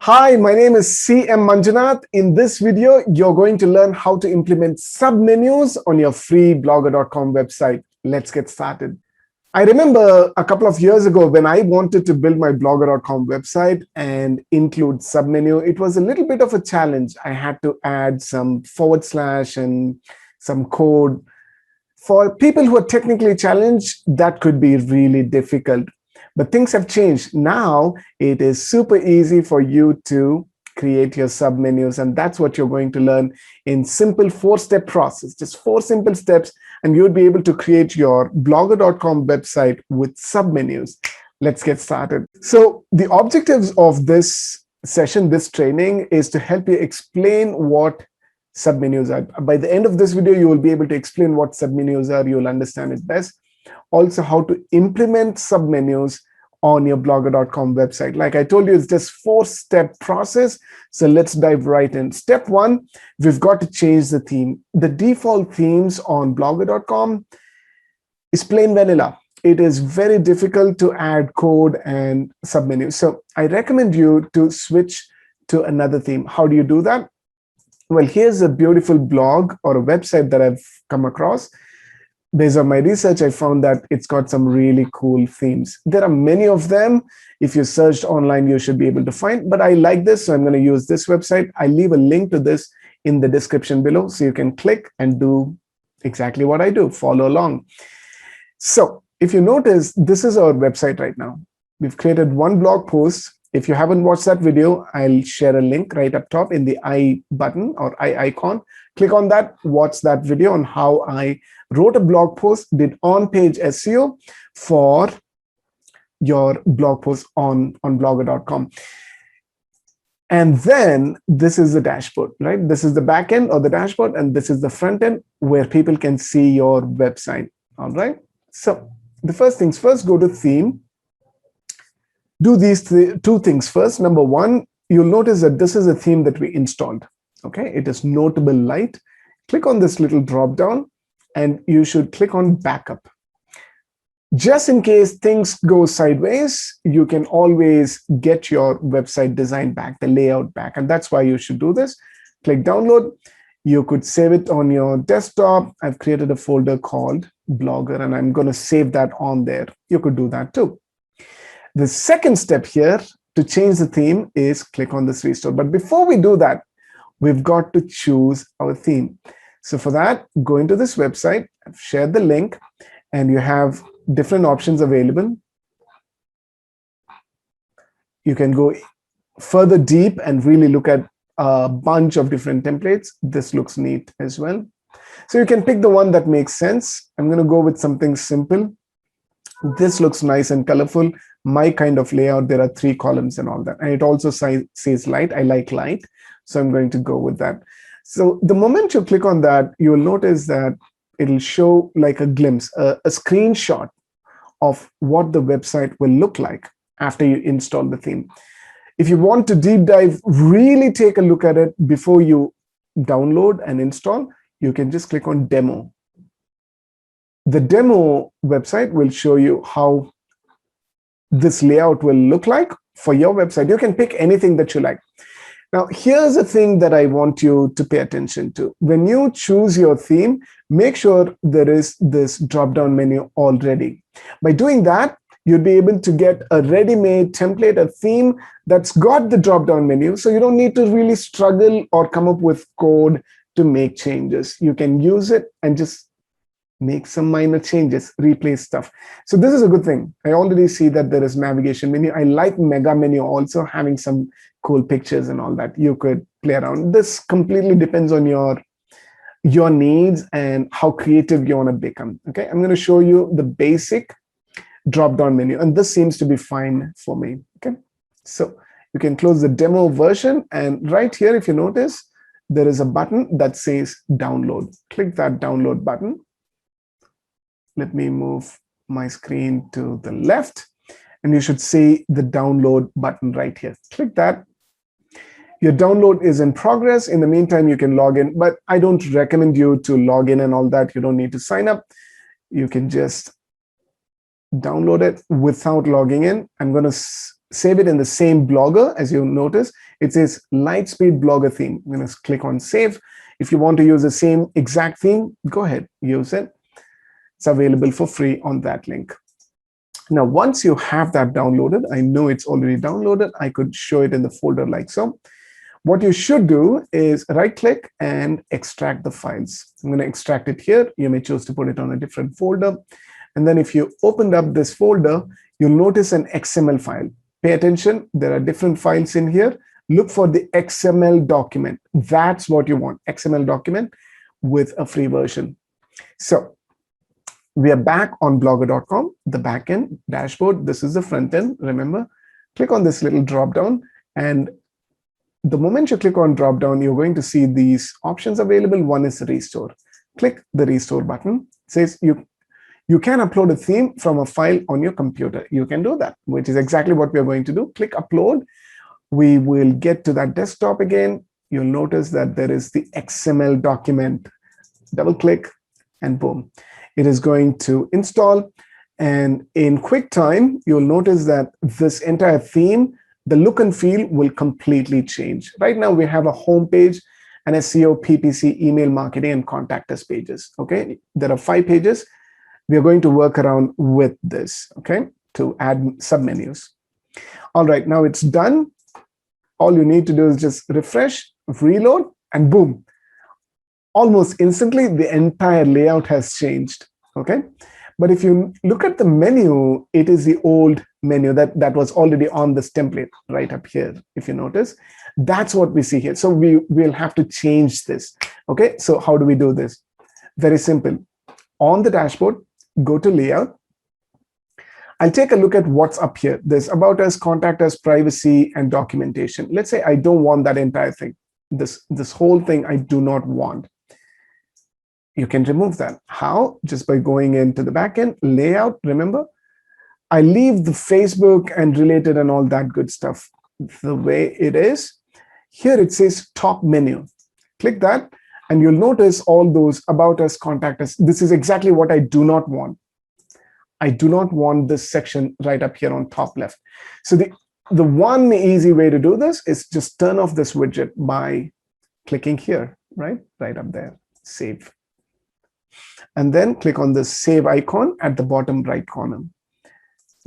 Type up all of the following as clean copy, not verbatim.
Hi, my name is CM Manjunath. In this video, you're going to learn how to implement submenus on your free blogger.com website. Let's get started. I remember a couple of years ago when I wanted to build my blogger.com website and include submenu, it was a little bit of a challenge. I had to add some / and some code. For people who are technically challenged, that could be really difficult. But things have changed. Now it is super easy for you to create your submenus, and that's what you're going to learn in simple 4-step process, just 4 simple steps, and you'll be able to create your blogger.com website with submenus. Let's get started. So the objectives of this session, this training, is to help you explain what submenus are. By the end of this video, you will be able to explain what submenus are. You'll understand it best. Also, how to implement submenus on your blogger.com website. Like I told you, it's just 4-step process. So let's dive right in. Step 1, we've got to change the theme. The default themes on blogger.com is plain vanilla. It is very difficult to add code and submenus. So I recommend you to switch to another theme. How do you do that? Well, here's a beautiful blog or a website that I've come across. Based on my research, I found that it's got some really cool themes. There are many of them. If you searched online, you should be able to find, but I like this, so I'm going to use this website. I leave a link to this in the description below, so you can click and do exactly what I do, follow along. So if you notice, this is our website right now. We've created one blog post. If you haven't watched that video, I'll share a link right up top in the I button or I icon. Click on that, watch that video on how I wrote a blog post, did on-page SEO for your blog post on blogger.com. And then this is the dashboard, right? This is the back end or the dashboard, and this is the front end where people can see your website. All right. So the first things first, go to theme. Do these 2 things first. Number 1, you'll notice that this is a theme that we installed. Okay, it is Notable Light. Click on this little drop down and you should click on backup. Just in case things go sideways, you can always get your website design back, the layout back, and that's why you should do this. Click download. You could save it on your desktop. I've created a folder called Blogger and I'm going to save that on there. You could do that too. The second step here to change the theme is click on this restore. But before we do that, we've got to choose our theme. So for that, go into this website, I've shared the link, and you have different options available. You can go further deep and really look at a bunch of different templates. This looks neat as well. So you can pick the one that makes sense. I'm going to go with something simple. This looks nice and colorful. My kind of layout, there are 3 columns and all that. And it also says light. I like light. So I'm going to go with that. So the moment you click on that, you will notice that it'll show like a glimpse, a screenshot of what the website will look like after you install the theme. If you want to deep dive, really take a look at it before you download and install, you can just click on demo. The demo website will show you how this layout will look like for your website. You can pick anything that you like. Now, here's a thing that I want you to pay attention to. When you choose your theme, make sure there is this drop-down menu already. By doing that, you'll be able to get a ready-made template, a theme that's got the drop-down menu, so you don't need to really struggle or come up with code to make changes. You can use it and just make some minor changes, replace stuff. So this is a good thing. I already see that there is navigation menu. I like mega menu also, having some cool pictures and all that. You could play around. This completely depends on your needs and how creative you want to become. Okay, I'm going to show you the basic drop-down menu, and this seems to be fine for me. Okay, so you can close the demo version, and right here, if you notice, there is a button that says download. Click that download button. Let me move my screen to the left, and you should see the download button right here. Click that. Your download is in progress. In the meantime, you can log in, but I don't recommend you to log in and all that. You don't need to sign up. You can just download it without logging in. I'm going to save it in the same Blogger. As you notice, it says Lightspeed Blogger theme. I'm going to click on save. If you want to use the same exact theme, go ahead, use it. It's available for free on that link. Now, once you have that downloaded, I know it's already downloaded. I could show it in the folder like so. What you should do is right-click and extract the files. I'm going to extract it here. You may choose to put it on a different folder. And then if you opened up this folder, you'll notice an XML file. Pay attention. There are different files in here. Look for the XML document. That's what you want, XML document with a free version. So we are back on blogger.com, the backend dashboard. This is the front end. Remember, click on this little drop down, and the moment you click on drop down, you're going to see these options available. One is restore. Click the restore button. It says you can upload a theme from a file on your computer. You can do that, which is exactly what we're going to do. Click upload. We will get to that desktop again. You'll notice that there is the XML document. Double click and boom. It is going to install. And in QuickTime, you'll notice that this entire theme, the look and feel will completely change. Right now, we have a home page, an SEO, PPC, email marketing, and contact us pages. Okay, there are 5 pages. We are going to work around with this, okay, to add submenus. All right, now it's done. All you need to do is just refresh, reload, and boom. Almost instantly, the entire layout has changed, okay? But if you look at the menu, it is the old menu that was already on this template right up here, if you notice. That's what we see here. So we'll have to change this, okay? So how do we do this? Very simple. On the dashboard, go to layout. I'll take a look at what's up here. There's about us, contact us, privacy, and documentation. Let's say I don't want that entire thing. This whole thing I do not want. You can remove that. How? Just by going into the backend, layout, remember? I leave the Facebook and related and all that good stuff the way it is. Here it says top menu. Click that and you'll notice all those about us, contact us. This is exactly what I do not want. I do not want this section right up here on top left. So the one easy way to do this is just turn off this widget by clicking here, right up there, save. And then click on the save icon at the bottom right corner.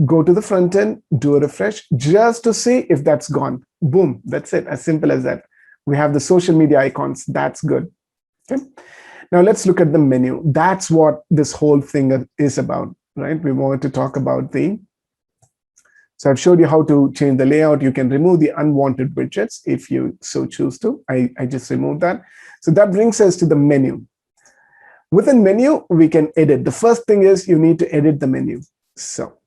Go to the front end, do a refresh just to see if that's gone. Boom, that's it, as simple as that. We have the social media icons, that's good. Okay. Now let's look at the menu. That's what this whole thing is about, right? We wanted to talk about so I've showed you how to change the layout. You can remove the unwanted widgets if you so choose to. I just removed that. So that brings us to the menu. Within menu, we can edit. The first thing is you need to edit the menu. So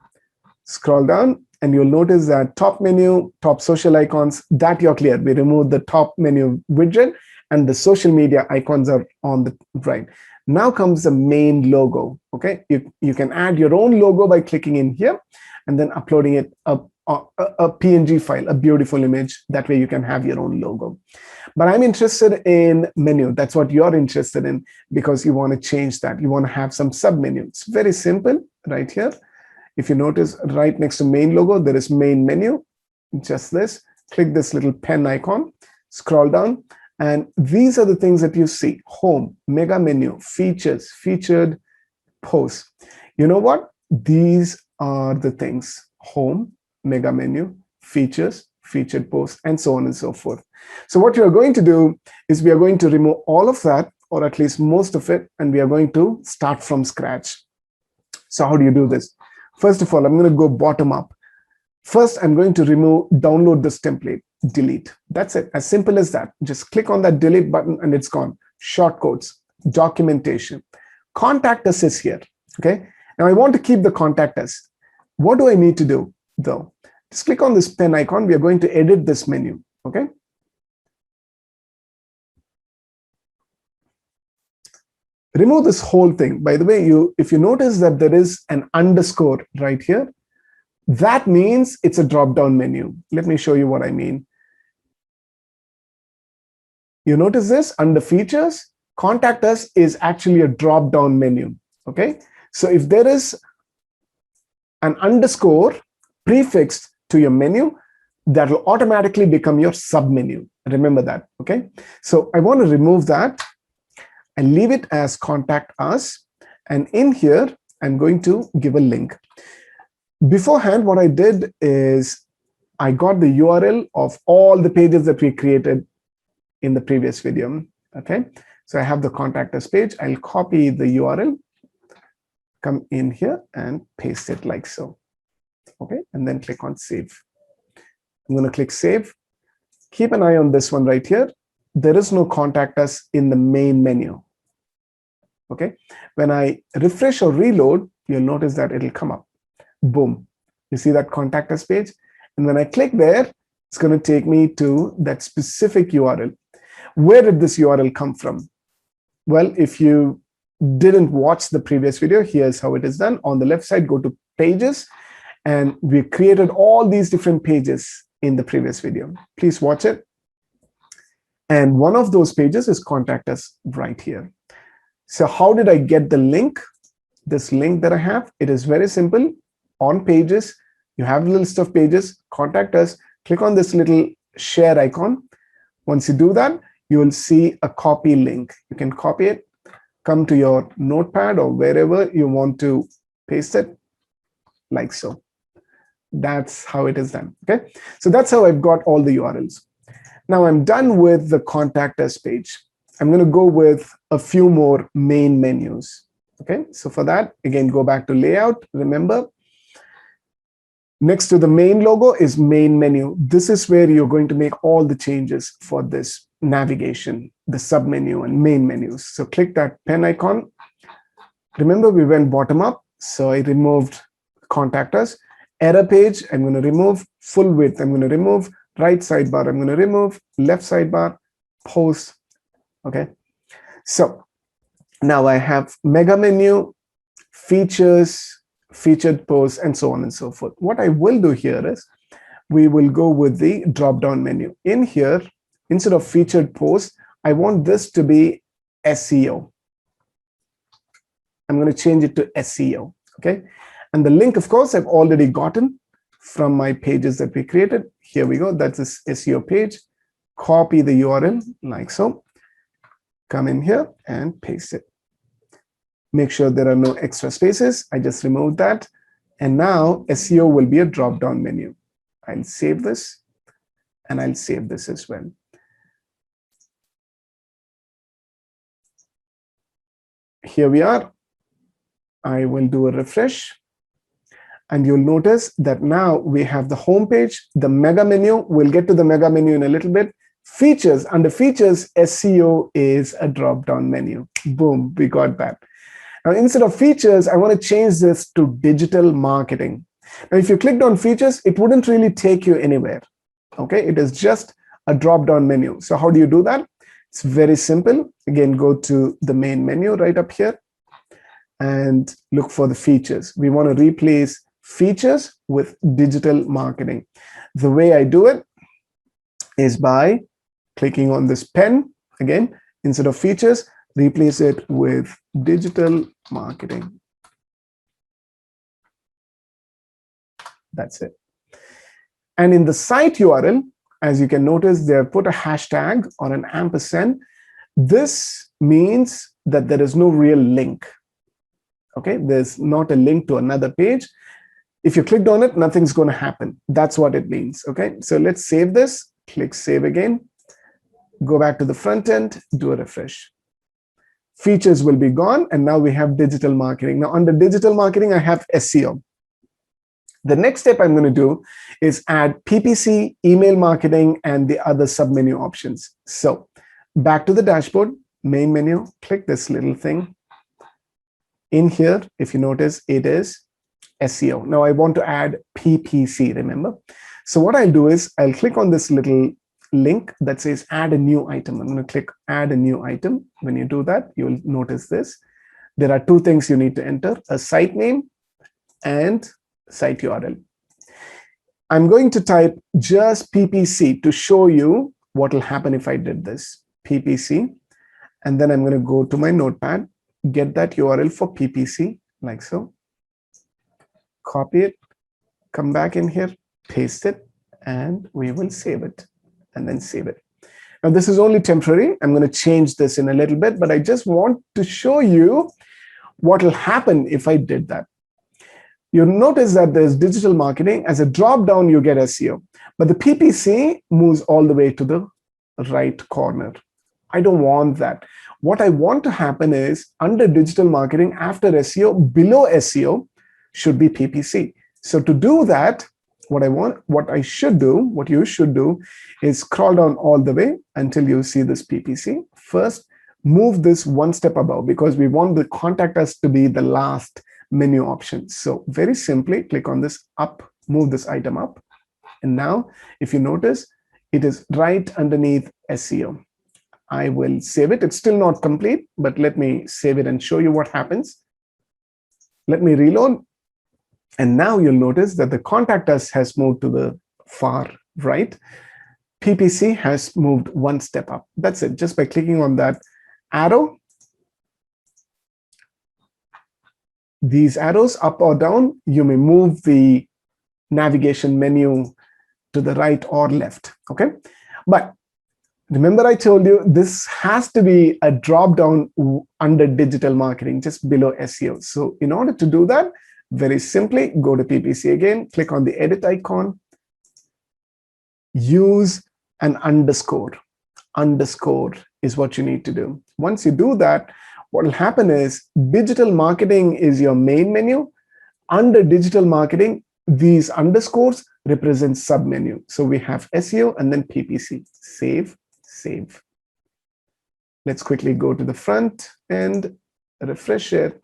scroll down and you'll notice that top menu, top social icons, that you're clear. We removed the top menu widget and the social media icons are on the right. Now comes the main logo, okay? You can add your own logo by clicking in here and then uploading it a PNG file, a beautiful image. That way you can have your own logo. But I'm interested in menu. That's what you're interested in because you want to change that. You want to have some submenu. It's very simple right here. If you notice right next to main logo, there is main menu, just this. Click this little pen icon, scroll down, and these are the things that you see. Home, mega menu, features, featured, posts. You know what? These are the things. Home, mega menu, features, featured posts, and so on and so forth. So what you are going to do is we are going to remove all of that, or at least most of it, and we are going to start from scratch. So how do you do this? First of all, I'm going to go bottom up. First, I'm going to download this template, delete. That's it, as simple as that. Just click on that delete button and it's gone. Shortcodes, documentation. Contact us is here, okay? Now I want to keep the contact us. What do I need to do though? Just click on this pen icon. We are going to edit this menu, okay? Remove this whole thing. By the way, if you notice that there is an underscore right here, that means it's a drop-down menu. Let me show you what I mean. You notice this under features, contact us is actually a drop-down menu, okay? So if there is an underscore prefixed to your menu, that will automatically become your submenu. Remember that, okay? So I want to remove that and leave it as contact us. And in here, I'm going to give a link. Beforehand, what I did is I got the URL of all the pages that we created in the previous video, okay? So I have the contact us page. I'll copy the URL, come in here and paste it like so, okay? And then click on save. I'm going to click save. Keep an eye on this one right here. There is no contact us in the main menu, okay? When I refresh or reload, you'll notice that it'll come up. Boom. You see that contact us page? And when I click there, it's going to take me to that specific URL. Where did this URL come from? Well, if you didn't watch the previous video, here's how it is done. On the left side, go to pages, and we created all these different pages in the previous video. Please watch it. And one of those pages is contact us right here. So how did I get the link? This link that I have, it is very simple. On pages, you have a list of pages, contact us, click on this little share icon. Once you do that, you will see a copy link. You can copy it, come to your notepad or wherever you want to paste it, like so. That's how it is done, okay? So that's how I've got all the URLs. Now I'm done with the contact us page. I'm going to go with a few more main menus, okay? So for that, again, go back to layout. Remember, next to the main logo is main menu. This is where you're going to make all the changes for this navigation, the submenu and main menus. So click that pen icon. Remember, we went bottom up. So I removed contact us. Error page, I'm going to remove. Full width, I'm going to remove. Right sidebar, I'm going to remove. Left sidebar, post. Okay. So now I have mega menu, features, featured posts, and so on and so forth. What I will do here is we will go with the drop-down menu. In here, instead of featured posts, I want this to be SEO. I'm going to change it to SEO. Okay. And the link, of course, I've already gotten from my pages that we created. Here we go. That's this SEO page. Copy the URL like so. Come in here and paste it. Make sure there are no extra spaces. I just removed that. And now SEO will be a drop-down menu. I'll save this and I'll save this as well. Here we are. I will do a refresh. And you'll notice that now we have the home page, the mega menu. We'll get to the mega menu in a little bit. Features, under features, SEO is a drop-down menu. Boom, we got that. Now, instead of features, I want to change this to digital marketing. Now, if you clicked on features, it wouldn't really take you anywhere. Okay, it is just a drop-down menu. So how do you do that? It's very simple. Again, go to the main menu right up here and look for the features. We want to replace features with digital marketing. The way I do it is by clicking on this pen. Again, instead of features, replace it with digital marketing. That's it. And in the site URL, as you can notice, they have put a hashtag or an ampersand. This means that there is no real link. Okay, there's not a link to another page. If you clicked on it, nothing's going to happen. That's what it means. Okay, so let's save this. Click save again. Go back to the front end, do a refresh. Features will be gone, and now we have digital marketing. Now, under digital marketing, I have SEO. The next step I'm going to do is add PPC, email marketing, and the other submenu options. So back to the dashboard, main menu, click this little thing. In here, if you notice, it is SEO. Now I want to add PPC, remember? So what I'll do is I'll click on this little link that says add a new item. I'm going to click add a new item. When you do that, you'll notice this. There are two things you need to enter, a site name and site URL. I'm going to type just PPC to show you what will happen if I did this, PPC. And then I'm going to go to my notepad, get that URL for PPC, like so. Copy it, come back in here, paste it, and we will save it, and then save it. Now, this is only temporary. I'm going to change this in a little bit, but I just want to show you what will happen if I did that. You'll notice that there's digital marketing. As a drop down, you get SEO, but the PPC moves all the way to the right corner. I don't want that. What I want to happen is under digital marketing, after SEO, below SEO should be PPC. So to do that, what you should do is scroll down all the way until you see this PPC. First, move this one step above because we want the contact us to be the last menu option. So very simply click on this up, move this item up. And now if you notice, it is right underneath SEO. I will save it. It's still not complete, but let me save it and show you what happens. Let me reload. And now you'll notice that the contact us has moved to the far right. PPC has moved one step up. That's it. Just by clicking on that arrow, these arrows up or down, you may move the navigation menu to the right or left. Okay. But remember, I told you this has to be a drop down under digital marketing, just below SEO. So in order to do that, very simply go to PPC again, click on the edit icon, use an underscore. Underscore is what you need to do. Once you do that, what will happen is digital marketing is your main menu. Under digital marketing, these underscores represent submenu. So we have SEO and then PPC. Save, save. Let's quickly go to the front and refresh it.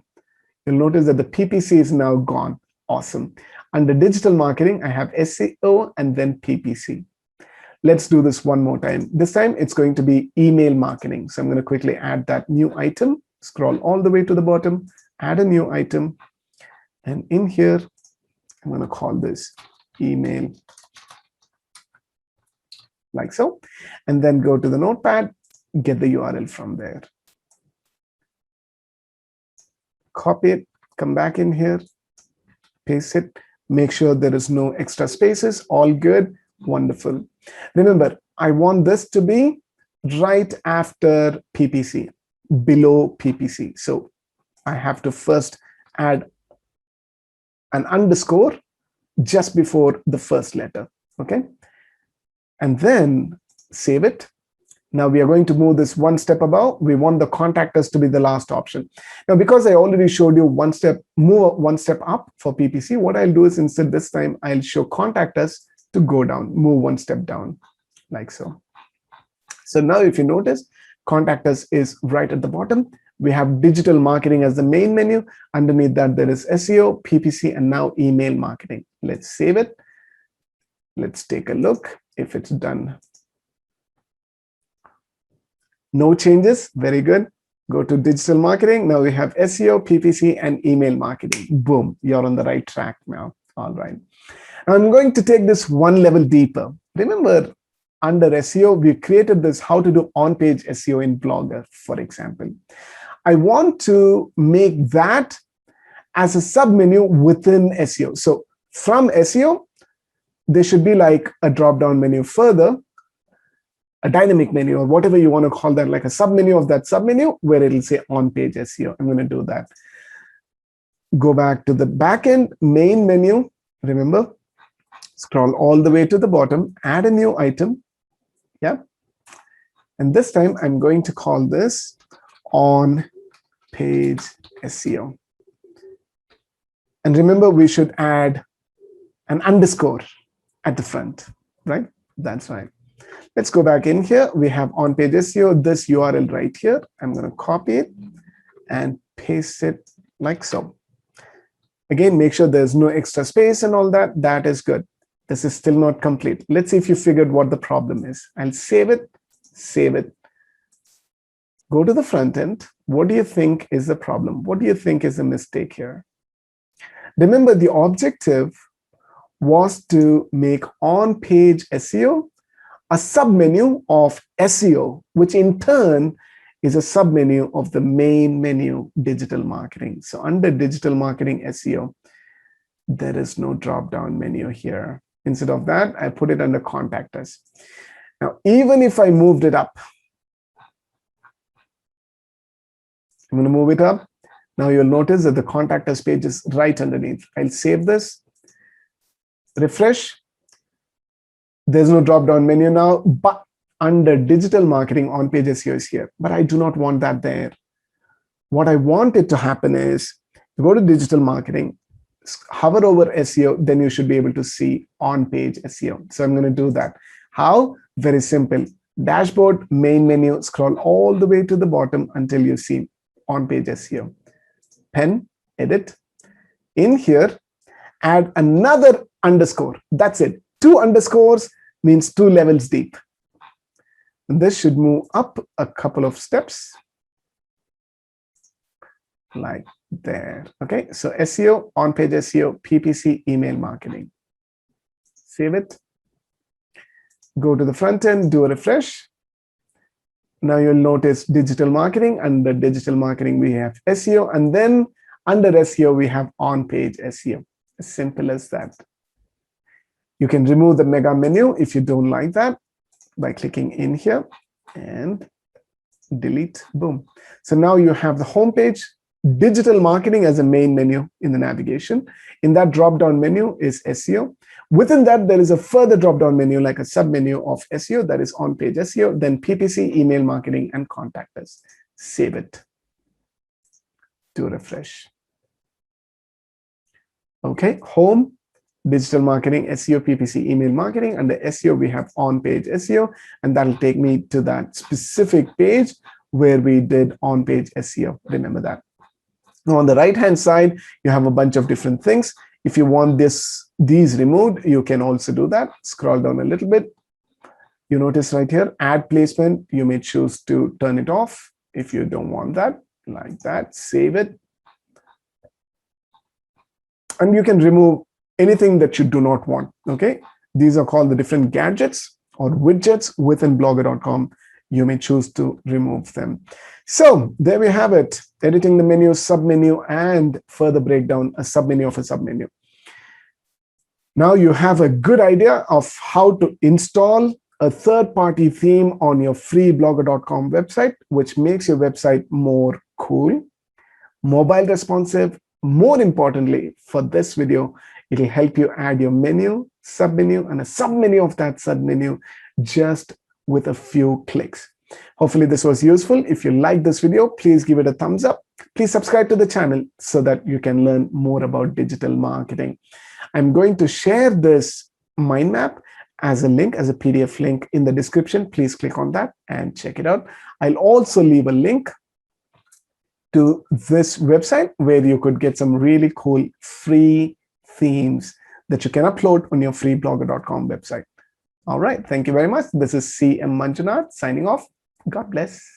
You'll notice that the PPC is now gone. Awesome. Under digital marketing, I have SEO and then PPC. Let's do this one more time. This time it's going to be email marketing. So I'm going to quickly add that new item, scroll all the way to the bottom, add a new item. And in here, I'm going to call this email, like so. And then go to the notepad, get the URL from there. Copy it, come back in here, paste it, make sure there is no extra spaces, all good, wonderful. Remember, I want this to be right after PPC, below PPC. So I have to first add an underscore just before the first letter, okay? And then save it. Now we are going to move this one step above. We want the contact us to be the last option. Now, because I already showed you one step, move one step up for PPC, what I'll do is instead this time, I'll show contact us to go down, move one step down, like so. So now if you notice, contact us is right at the bottom. We have digital marketing as the main menu. Underneath that, there is SEO, PPC, and now email marketing. Let's save it. Let's take a look if it's done. No changes. Very good. Go to digital marketing. Now we have SEO, PPC, and email marketing. Boom. You're on the right track now. All right. Now I'm going to take this one level deeper. Remember, under SEO, we created this how to do on-page SEO in Blogger, for example. I want to make that as a submenu within SEO. So from SEO, there should be like a drop-down menu further, a dynamic menu, or whatever you want to call that, like a submenu of that submenu where it'll say on-page SEO. I'm going to do that. Go back to the backend main menu. Remember, scroll all the way to the bottom, add a new item. Yeah. And this time I'm going to call this on-page SEO. And remember, we should add an underscore at the front, right? That's right. Let's go back in here. We have on-page SEO, this URL right here. I'm going to copy it and paste it like so. Again, make sure there's no extra space and all that. That is good. This is still not complete. Let's see if you figured what the problem is. I'll save it, save it. Go to the front end. What do you think is the problem? What do you think is the mistake here? Remember, the objective was to make on-page SEO a submenu of SEO, which in turn is a submenu of the main menu, digital marketing. So under digital marketing SEO, there is no drop-down menu here. Instead of that, I put it under contact us. Now, even if I moved it up, I'm going to move it up. Now you'll notice that the contact us page is right underneath. I'll save this, refresh. There's no drop-down menu now, but under digital marketing, on-page SEO is here. But I do not want that there. What I want it to happen is, you go to digital marketing, hover over SEO, then you should be able to see on-page SEO. So I'm going to do that. How? Very simple. Dashboard, main menu, scroll all the way to the bottom until you see on-page SEO. Pen, edit. In here, add another underscore. That's it. 2 underscores means 2 levels deep. This should move up a couple of steps. Like there. Okay, so SEO, on-page SEO, PPC, email marketing. Save it. Go to the front end, do a refresh. Now you'll notice digital marketing. Under digital marketing, we have SEO, and then under SEO, we have on-page SEO. As simple as that. You can remove the mega menu if you don't like that by clicking in here and delete. Boom. So now you have the home page, digital marketing as a main menu in the navigation. In that drop-down menu is SEO. Within that, there is a further drop-down menu like a sub-menu of SEO, that is on-page SEO, then PPC, email marketing, and contact us. Save it. Do refresh. Okay, home, digital marketing, SEO, PPC, email marketing. Under SEO, we have on-page SEO, and that'll take me to that specific page where we did on-page SEO. Remember that. Now, on the right-hand side, you have a bunch of different things. If you want these removed, you can also do that. Scroll down a little bit. You notice right here, add placement. You may choose to turn it off if you don't want that, like that. Save it. And you can remove anything that you do not want, okay? These are called the different gadgets or widgets within blogger.com. You may choose to remove them. So there we have it, editing the menu, submenu, and further breakdown a submenu of a submenu. Now you have a good idea of how to install a third-party theme on your free blogger.com website, which makes your website more cool, mobile responsive. More importantly, for this video, it'll help you add your menu, submenu, and a submenu of that submenu just with a few clicks. Hopefully this was useful. If you like this video, please give it a thumbs up. Please subscribe to the channel so that you can learn more about digital marketing. I'm going to share this mind map as a link, as a PDF link in the description. Please click on that and check it out. I'll also leave a link to this website where you could get some really cool free themes that you can upload on your free blogger.com website. All right. Thank you very much. This is CM Manjunath signing off. God bless.